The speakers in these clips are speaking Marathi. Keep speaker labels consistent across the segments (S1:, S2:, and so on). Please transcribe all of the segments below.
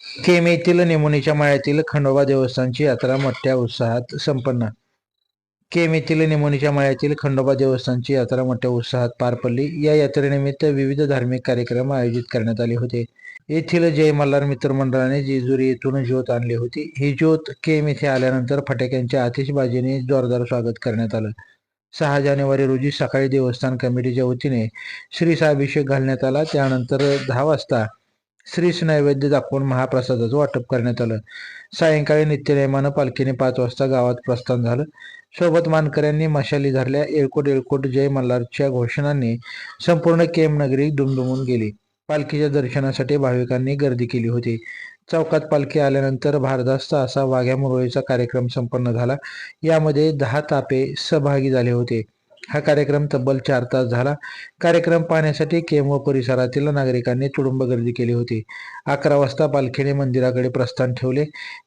S1: केम येथील निमोणीच्या माळ्यातील खंडोबा देवस्थानची यात्रा मोठ्या उत्साहात संपन्न. केम येथील निमोणीच्या माळ्यातील खंडोबा देवस्थानची यात्रा मोठ्या उत्साहात पार पडली. या यात्रेनिमित्त विविध धार्मिक कार्यक्रम आयोजित करण्यात आले होते. येथील जय मल्हार मित्रमंडळाने जेजुरी येथून ज्योत आणली होती. ही ज्योत केम येथे आल्यानंतर फटाक्यांच्या आतिषबाजीने जोरदार स्वागत करण्यात आलं. 6 जानेवारी रोजी सकाळी देवस्थान कमिटीच्या वतीने श्रीचा अभिषेक घालण्यात आला. त्यानंतर 10 वाजता श्रीस नैवेद्य दाखवून महाप्रसादाचं वाटप करण्यात आलं. सायंकाळी नित्यनेमानं पालखीने 5 वाजता गावात प्रस्थान झालं. सोबत मानकऱ्यांनी मशाली धरल्या. येळकोट येळकोट जय मल्हारच्या घोषणांनी संपूर्ण केम नगरी दुमदुमून गेली. पालखीच्या दर्शनासाठी भाविकांनी गर्दी केली होती. चौकात पालखी आल्यानंतर भारदस्त असा वाघ्या मुरळीचा कार्यक्रम संपन्न झाला. यामध्ये 10 तापे सहभागी झाले होते. हा कार्यक्रम तब्बल 4 तास झाला. कार्यक्रम पाहण्यासाठी केम व परिसरातील नागरिकांनी तुडुंब गर्दी केली होती. 11 वाजता पालखीने मंदिराकडे प्रस्थान ठेवले.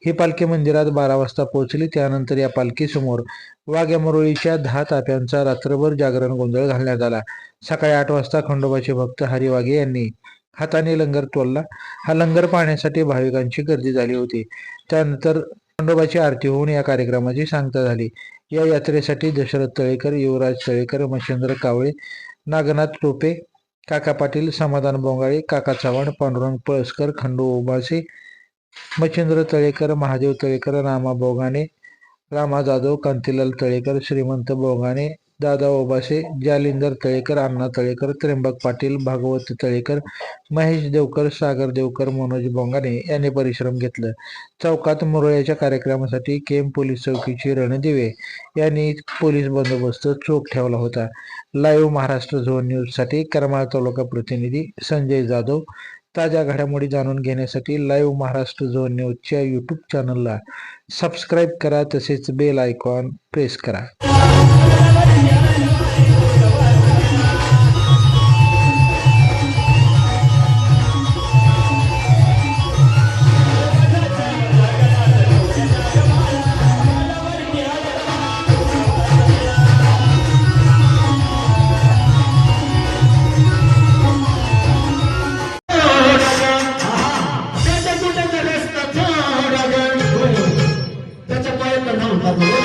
S1: ही पालखी मंदिरात 12 वाजता पोहोचली. त्यानंतर या पालखीसमोर वाघ्या मुरळीच्या 10 ताप्यांचा रात्रभर जागरण गोंधळ घालण्यात आला. सकाळी 8 वाजता खंडोबाचे भक्त हरी वाघे यांनी हाताने लंगर तोडला. हा लंगर पाहण्यासाठी भाविकांची गर्दी झाली होती. त्यानंतर खंडोबाची आरती होऊन या कार्यक्रमाची सांगता झाली. या यात्रेसाठी दशरथ तळेकर, युवराज तळेकर, मच्छिंद्र कावळे, नागनाथ टोपे, काका पाटील, समाधान बोंगाळे, काका चव्हाण, पांडुरंग पळसकर, खंडू ओबासे, मच्छिंद्र तळेकर, महादेव तळेकर, रामा बोगाणे, रामा जाधव, कांतीलाल तळेकर, श्रीमंत बोगाणे, दादा ओबासे, जालिंदर तळेकर, अण्णा तळेकर, त्र्यंबक पाटील, भागवत तळेकर, महेश देवकर, सागर देवकर, मनोज बोंगाणे यांनी परिश्रम घेतलं. चौकात मुरळ्याच्या कार्यक्रमासाठी केम पोलीस चौकीची रणदिवे यांनी पोलीस बंदोबस्त चोख ठेवला होता. लाईव्ह महाराष्ट्र झोन न्यूजसाठी करमाळ तालुका प्रतिनिधी संजय जाधव. ताज्या घडामोडी जाणून घेण्यासाठी लाईव्ह महाराष्ट्र झोन न्यूजच्या यूट्यूब चॅनलला सबस्क्राईब करा. तसेच बेल आयकॉन प्रेस करा.
S2: त्याच्या पायाला नाव टाकलं